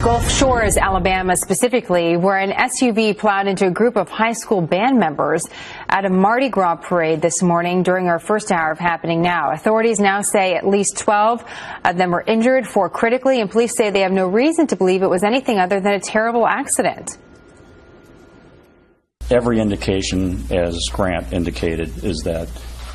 Gulf Shores, Alabama specifically, where an SUV plowed into a group of high school band members at a Mardi Gras parade this morning during our first hour of Happening Now. Authorities now say at least 12 of them were injured, 4 critically, and police say they have no reason to believe it was anything other than a terrible accident. Every indication, as Grant indicated, is that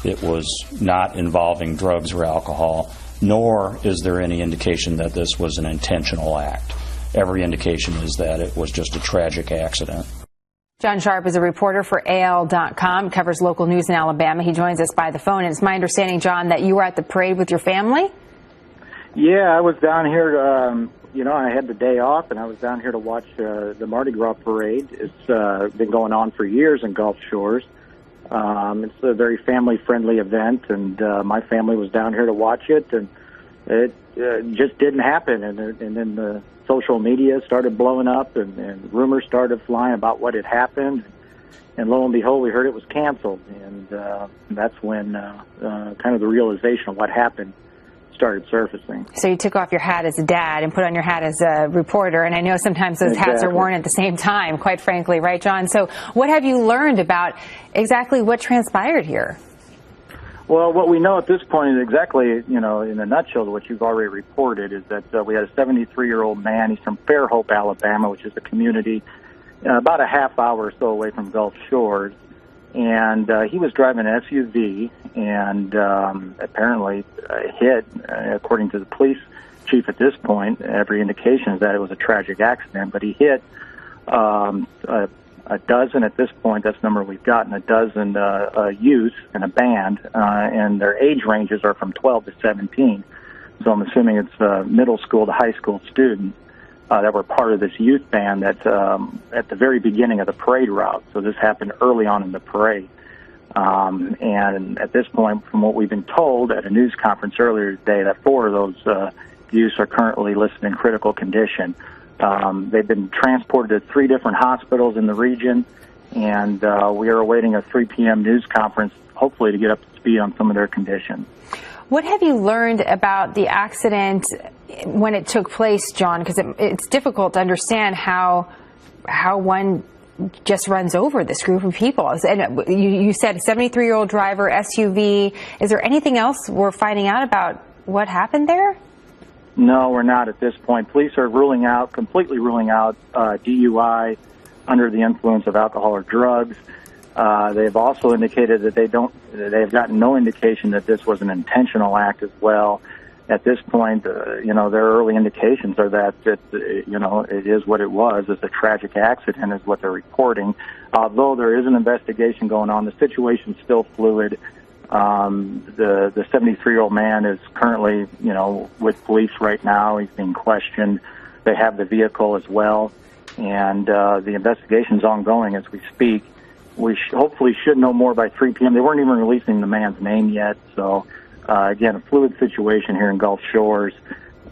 it was not involving drugs or alcohol, nor is there any indication that this was an intentional act. Every indication is that it was just a tragic accident. John Sharp is a reporter for AL.com, covers local news in Alabama. He joins us by the phone. And it's my understanding, John, that you were at the parade with your family? Yeah, I was down here, I had the day off, and I was down here to watch the Mardi Gras parade. It's been going on for years in Gulf Shores. It's a very family-friendly event, and my family was down here to watch it, and it just didn't happen. And then the social media started blowing up, and rumors started flying about what had happened. And lo and behold, we heard it was canceled. And that's when kind of the realization of what happened started surfacing. So you took off your hat as a dad and put on your hat as a reporter. And I know sometimes those hats are worn at the same time, quite frankly, right, John? So what have you learned about exactly what transpired here? Well, what we know at this point is exactly, in a nutshell, what you've already reported is that we had a 73-year-old man. He's from Fairhope, Alabama, which is a community about a half hour or so away from Gulf Shores. And he was driving an SUV and apparently hit, according to the police chief at this point, every indication is that it was a tragic accident, but he hit a dozen at this point, that's the number we've gotten, a dozen youth in a band, and their age ranges are from 12 to 17. So I'm assuming it's middle school to high school students that were part of this youth band that's at the very beginning of the parade route. So this happened early on in the parade. And at this point, from what we've been told at a news conference earlier today, that 4 of those youth are currently listed in critical condition. They've been transported to 3 different hospitals in the region, and we are awaiting a 3 p.m. news conference, hopefully to get up to speed on some of their conditions. What have you learned about the accident when it took place, John? Because it's difficult to understand how one just runs over this group of people. And you said a 73-year-old driver, SUV. Is there anything else we're finding out about what happened there? No, we're not at this point. Police are completely ruling out DUI under the influence of alcohol or drugs. They've also indicated that they've gotten no indication that this was an intentional act as well. At this point, their early indications are that it is what it was. It's a tragic accident is what they're reporting. Although there is an investigation going on, the situation's still fluid. The 73-year-old man is currently, with police right now. He's being questioned. They have the vehicle as well, and the investigation's ongoing as we speak. We hopefully should know more by 3 p.m. They weren't even releasing the man's name yet, so again, a fluid situation here in Gulf Shores.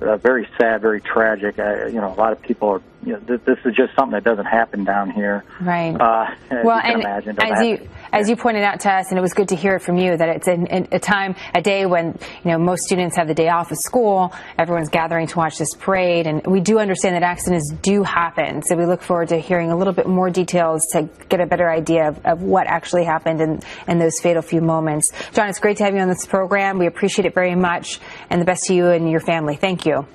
Very sad, very tragic. A lot of people are. This is just something that doesn't happen down here. Right. Well, you can imagine, as you pointed out to us, and it was good to hear it from you, that it's a day when most students have the day off of school. Everyone's gathering to watch this parade, and we do understand that accidents do happen. So we look forward to hearing a little bit more details to get a better idea of what actually happened in those fatal few moments. John, it's great to have you on this program. We appreciate it very much, and the best to you and your family. Thank you.